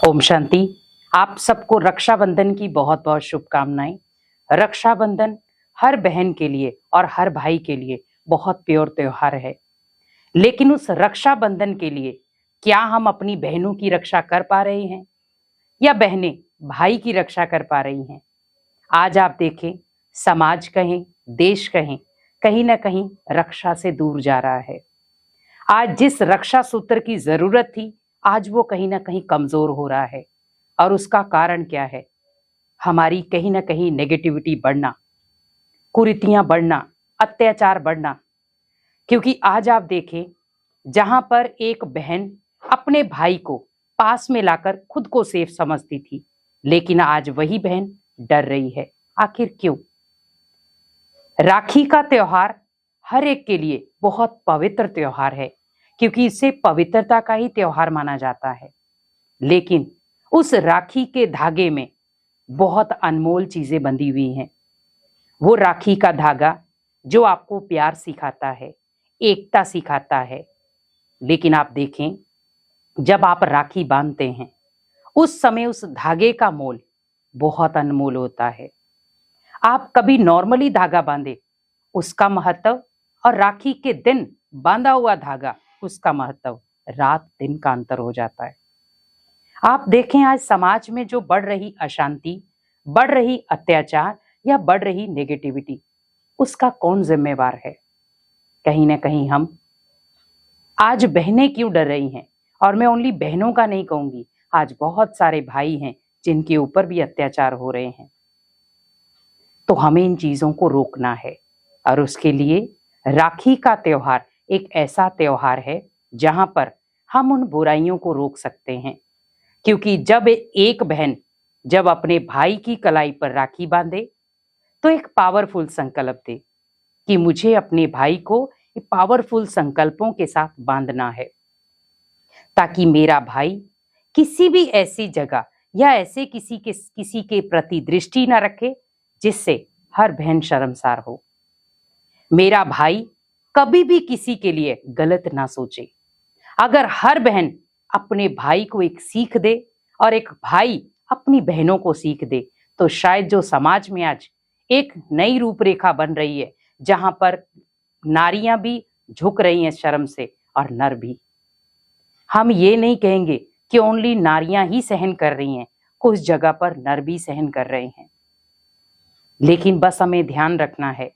ओम शांति। आप सबको रक्षाबंधन की बहुत बहुत शुभकामनाएं। रक्षाबंधन हर बहन के लिए और हर भाई के लिए बहुत प्योर त्योहार है, लेकिन उस रक्षाबंधन के लिए क्या हम अपनी बहनों की रक्षा कर पा रहे हैं या बहनें भाई की रक्षा कर पा रही हैं? आज आप देखें, समाज कहें, देश कहें, कहीं ना कहीं रक्षा से दूर जा रहा है। आज जिस रक्षा सूत्र की जरूरत थी, आज वो कहीं ना कहीं कमजोर हो रहा है। और उसका कारण क्या है? हमारी कहीं ना कहीं नेगेटिविटी बढ़ना, कुरीतियां बढ़ना, अत्याचार बढ़ना। क्योंकि आज आप देखें, जहां पर एक बहन अपने भाई को पास में लाकर खुद को सेफ समझती थी, लेकिन आज वही बहन डर रही है। आखिर क्यों? राखी का त्योहार हर एक के लिए बहुत पवित्र त्योहार है, क्योंकि इसे पवित्रता का ही त्योहार माना जाता है। लेकिन उस राखी के धागे में बहुत अनमोल चीजें बंधी हुई हैं। वो राखी का धागा जो आपको प्यार सिखाता है, एकता सिखाता है। लेकिन आप देखें, जब आप राखी बांधते हैं, उस समय उस धागे का मोल बहुत अनमोल होता है। आप कभी नॉर्मली धागा बांधे, उसका महत्व, और राखी के दिन बांधा हुआ धागा, उसका महत्व रात दिन का अंतर हो जाता है। आप देखें, आज समाज में जो बढ़ रही अशांति, बढ़ रही अत्याचार या बढ़ रही नेगेटिविटी, उसका कौन जिम्मेवार है? कहीं ना कहीं हम। आज बहनें क्यों डर रही हैं? और मैं ओनली बहनों का नहीं कहूंगी, आज बहुत सारे भाई हैं जिनके ऊपर भी अत्याचार हो रहे हैं। तो हमें इन चीजों को रोकना है, और उसके लिए राखी का त्योहार एक ऐसा त्योहार है जहां पर हम उन बुराइयों को रोक सकते हैं। क्योंकि जब एक बहन जब अपने भाई की कलाई पर राखी बांधे, तो एक पावरफुल संकल्प दे कि मुझे अपने भाई को पावरफुल संकल्पों के साथ बांधना है, ताकि मेरा भाई किसी भी ऐसी जगह या ऐसे किसी के प्रति दृष्टि ना रखे जिससे हर बहन शर्मसार हो। मेरा भाई कभी भी किसी के लिए गलत ना सोचे। अगर हर बहन अपने भाई को एक सीख दे और एक भाई अपनी बहनों को सीख दे, तो शायद जो समाज में आज एक नई रूपरेखा बन रही है, जहां पर नारियां भी झुक रही हैं शर्म से और नर भी। हम ये नहीं कहेंगे कि ओनली नारियां ही सहन कर रही हैं, कुछ जगह पर नर भी सहन कर रहे हैं। लेकिन बस हमें ध्यान रखना है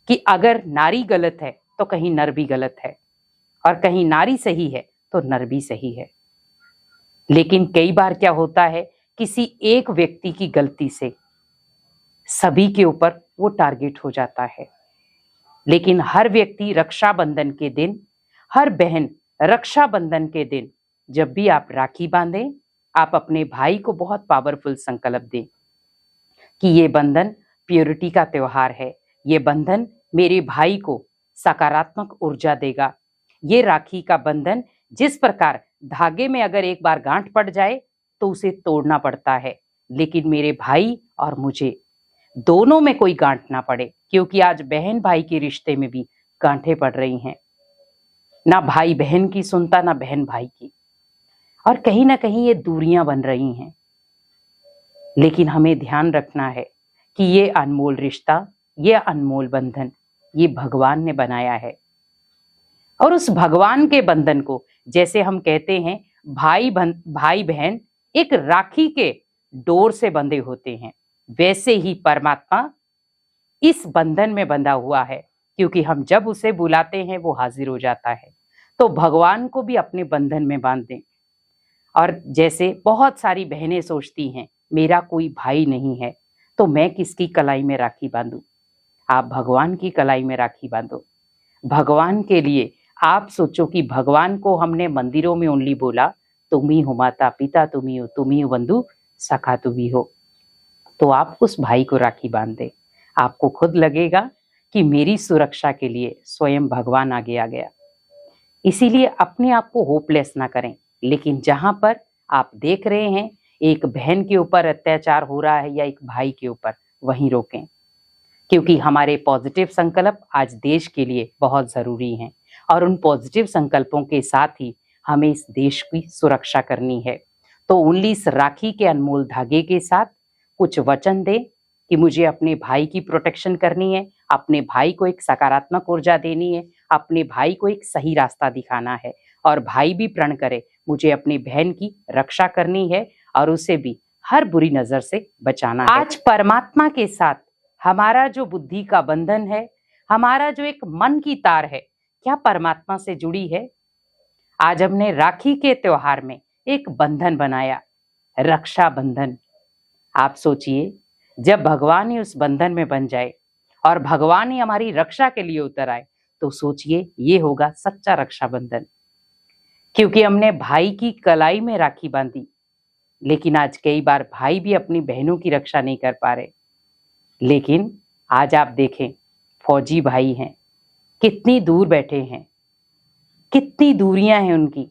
कि अगर नारी गलत है तो कहीं नर भी गलत है, और कहीं नारी सही है तो नर भी सही है। लेकिन कई बार क्या होता है, किसी एक व्यक्ति की गलती से सभी के ऊपर वो टारगेट हो जाता है। लेकिन हर व्यक्ति रक्षाबंधन के दिन, हर बहन रक्षाबंधन के दिन, जब भी आप राखी बांधें, आप अपने भाई को बहुत पावरफुल संकल्प दें कि ये बंधन प्योरिटी का त्योहार है। ये बंधन मेरे भाई को सकारात्मक ऊर्जा देगा। ये राखी का बंधन जिस प्रकार धागे में अगर एक बार गांठ पड़ जाए तो उसे तोड़ना पड़ता है, लेकिन मेरे भाई और मुझे दोनों में कोई गांठ ना पड़े। क्योंकि आज बहन भाई के रिश्ते में भी गांठें पड़ रही हैं। ना भाई बहन की सुनता, ना बहन भाई की, और कहीं ना कहीं ये दूरियां बन रही हैं। लेकिन हमें ध्यान रखना है कि ये अनमोल रिश्ता, ये अनमोल बंधन, ये भगवान ने बनाया है। और उस भगवान के बंधन को, जैसे हम कहते हैं भाई बहन एक राखी के डोर से बंधे होते हैं, वैसे ही परमात्मा इस बंधन में बंधा हुआ है। क्योंकि हम जब उसे बुलाते हैं वो हाजिर हो जाता है। तो भगवान को भी अपने बंधन में बांध दें। और जैसे बहुत सारी बहनें सोचती हैं, मेरा कोई भाई नहीं है तो मैं किसकी कलाई में राखी बांधूं? आप भगवान की कलाई में राखी बांधो। भगवान के लिए आप सोचो कि भगवान को हमने मंदिरों में ओनली बोला, तुम ही हो माता पिता, तुम ही हो बंधु सखा, तुम ही हो। तो आप उस भाई को राखी बांध दे। आपको खुद लगेगा कि मेरी सुरक्षा के लिए स्वयं भगवान आगे आ गया। इसीलिए अपने आप को होपलेस ना करें। लेकिन जहां पर आप देख रहे हैं एक बहन के ऊपर अत्याचार हो रहा है या एक भाई के ऊपर, वहीं रोकें। क्योंकि हमारे पॉजिटिव संकल्प आज देश के लिए बहुत जरूरी हैं, और उन पॉजिटिव संकल्पों के साथ ही हमें इस देश की सुरक्षा करनी है। तो उनली इस राखी के अनमोल धागे के साथ कुछ वचन दें कि मुझे अपने भाई की प्रोटेक्शन करनी है, अपने भाई को एक सकारात्मक ऊर्जा देनी है, अपने भाई को एक सही रास्ता दिखाना है, और भाई भी प्रण करे मुझे अपनी बहन की रक्षा करनी है और उसे भी हर बुरी नजर से बचाना है। आज परमात्मा के साथ हमारा जो बुद्धि का बंधन है, हमारा जो एक मन की तार है, क्या परमात्मा से जुड़ी है? आज हमने राखी के त्योहार में एक बंधन बनाया, रक्षा बंधन। आप सोचिए, जब भगवान ही उस बंधन में बन जाए और भगवान ही हमारी रक्षा के लिए उतर आए, तो सोचिए ये होगा सच्चा रक्षा बंधन। क्योंकि हमने भाई की कलाई में राखी बांधी, लेकिन आज कई बार भाई भी अपनी बहनों की रक्षा नहीं कर पा रहे। लेकिन आज आप देखें, फौजी भाई हैं, कितनी दूर बैठे हैं, कितनी दूरियां हैं उनकी,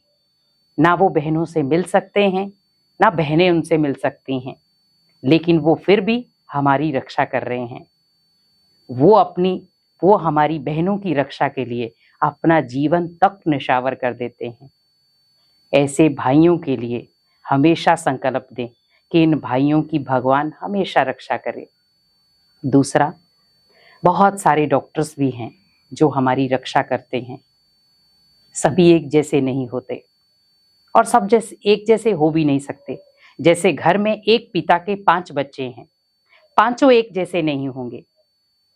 ना वो बहनों से मिल सकते हैं, ना बहनें उनसे मिल सकती हैं, लेकिन वो फिर भी हमारी रक्षा कर रहे हैं। वो हमारी बहनों की रक्षा के लिए अपना जीवन तक न्यौछावर कर देते हैं। ऐसे भाइयों के लिए हमेशा संकल्प दें कि इन भाइयों की भगवान हमेशा रक्षा करे। दूसरा, बहुत सारे डॉक्टर्स भी हैं जो हमारी रक्षा करते हैं। सभी एक जैसे नहीं होते और सब जैसे एक जैसे हो भी नहीं सकते। जैसे घर में एक पिता के 5 बच्चे हैं, पांचों एक जैसे नहीं होंगे,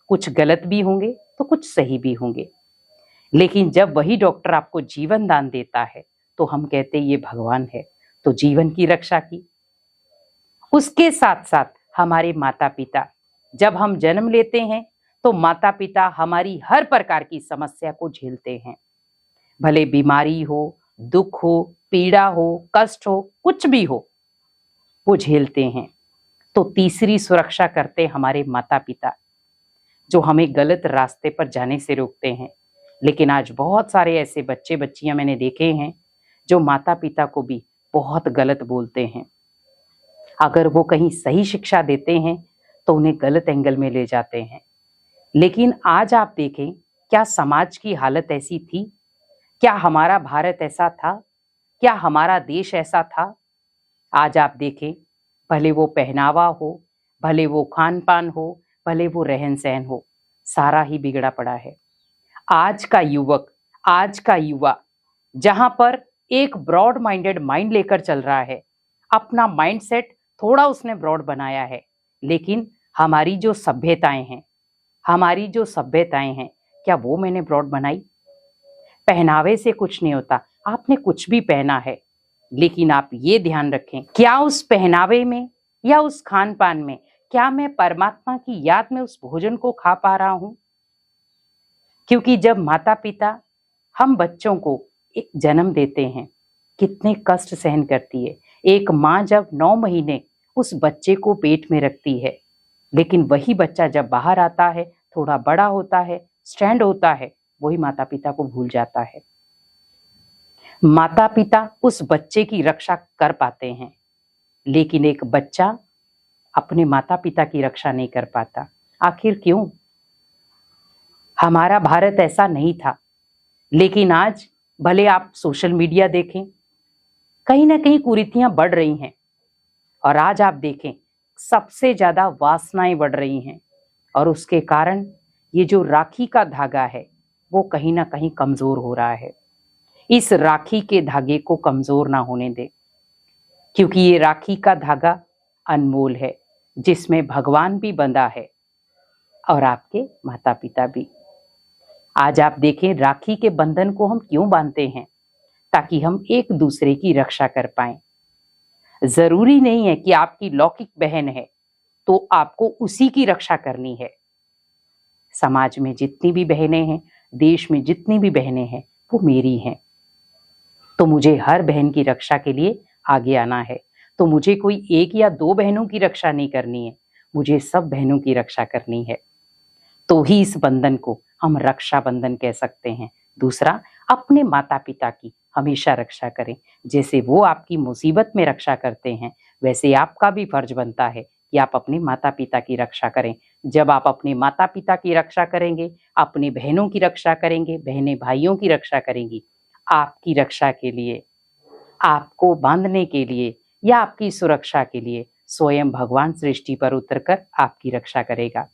कुछ गलत भी होंगे तो कुछ सही भी होंगे। लेकिन जब वही डॉक्टर आपको जीवन दान देता है तो हम कहते ये भगवान है, तो जीवन की रक्षा की। उसके साथ साथ हमारे माता पिता, जब हम जन्म लेते हैं तो माता पिता हमारी हर प्रकार की समस्या को झेलते हैं, भले बीमारी हो, दुख हो, पीड़ा हो, कष्ट हो, कुछ भी हो, वो झेलते हैं। तो तीसरी सुरक्षा करते हमारे माता पिता, जो हमें गलत रास्ते पर जाने से रोकते हैं। लेकिन आज बहुत सारे ऐसे बच्चे बच्चियां मैंने देखे हैं जो माता पिता को भी बहुत गलत बोलते हैं। अगर वो कहीं सही शिक्षा देते हैं तो उन्हें गलत एंगल में ले जाते हैं। लेकिन आज आप देखें, क्या समाज की हालत ऐसी थी? क्या हमारा भारत ऐसा था? क्या हमारा देश ऐसा था? आज आप देखें, भले वो पहनावा हो, भले वो खान पान हो, भले वो रहन सहन हो, सारा ही बिगड़ा पड़ा है। आज का युवक, आज का युवा जहां पर एक ब्रॉड माइंडेड माइंड लेकर चल रहा है, अपना माइंड सेट थोड़ा उसने ब्रॉड बनाया है, लेकिन हमारी जो सभ्यताएं हैं, क्या वो मैंने ब्रॉड बनाई? पहनावे से कुछ नहीं होता, आपने कुछ भी पहना है, लेकिन आप ये ध्यान रखें, क्या उस पहनावे में या उस खान पान में, क्या मैं परमात्मा की याद में उस भोजन को खा पा रहा हूं? क्योंकि जब माता पिता हम बच्चों को एक जन्म देते हैं, कितने कष्ट सहन करती है। एक माँ जब 9 महीने उस बच्चे को पेट में रखती है, लेकिन वही बच्चा जब बाहर आता है, थोड़ा बड़ा होता है, स्टैंड होता है, वही माता पिता को भूल जाता है। माता पिता उस बच्चे की रक्षा कर पाते हैं, लेकिन एक बच्चा अपने माता पिता की रक्षा नहीं कर पाता। आखिर क्यों? हमारा भारत ऐसा नहीं था, लेकिन आज भले आप सोशल मीडिया देखें, कहीं ना कहीं कुरीतियां बढ़ रही हैं, और आज आप देखें सबसे ज्यादा वासनाएं बढ़ रही हैं, और उसके कारण ये जो राखी का धागा है वो कहीं ना कहीं कमजोर हो रहा है। इस राखी के धागे को कमजोर ना होने दे, क्योंकि ये राखी का धागा अनमोल है, जिसमें भगवान भी बंधा है और आपके माता पिता भी। आज आप देखें, राखी के बंधन को हम क्यों बांधते हैं? ताकि हम एक दूसरे की रक्षा कर पाएं। जरूरी नहीं है कि आपकी लौकिक बहन है तो आपको उसी की रक्षा करनी है। समाज में जितनी भी बहनें हैं, देश में जितनी भी बहनें हैं, वो मेरी हैं। तो मुझे हर बहन की रक्षा के लिए आगे आना है। तो मुझे कोई 1 या 2 बहनों की रक्षा नहीं करनी है, मुझे सब बहनों की रक्षा करनी है। तो ही इस बंधन को हम रक्षा बंधन कह सकते हैं। दूसरा, अपने माता पिता की हमेशा रक्षा करें। जैसे वो आपकी मुसीबत में रक्षा करते हैं, वैसे आपका भी फर्ज बनता है कि आप अपने माता पिता की रक्षा करें। जब आप अपने माता पिता की रक्षा करेंगे, अपनी बहनों की रक्षा करेंगे, बहनें भाइयों की रक्षा करेंगी, आपकी रक्षा के लिए, आपको बांधने के लिए या आपकी सुरक्षा के लिए स्वयं भगवान सृष्टि पर उतरकर आपकी रक्षा करेगा।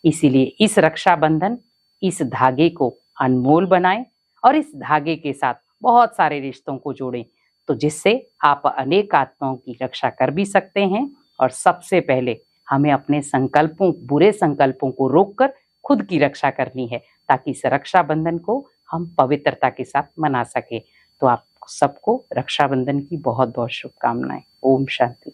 इसीलिए इस रक्षाबंधन, इस धागे को अनमोल बनाएं और इस धागे के साथ बहुत सारे रिश्तों को जोड़ें, तो जिससे आप अनेक आत्माओं की रक्षा कर भी सकते हैं। और सबसे पहले हमें अपने संकल्पों, बुरे संकल्पों को रोककर खुद की रक्षा करनी है, ताकि इस रक्षाबंधन को हम पवित्रता के साथ मना सके। तो आप सबको रक्षाबंधन की बहुत बहुत शुभकामनाएं। ओम शांति।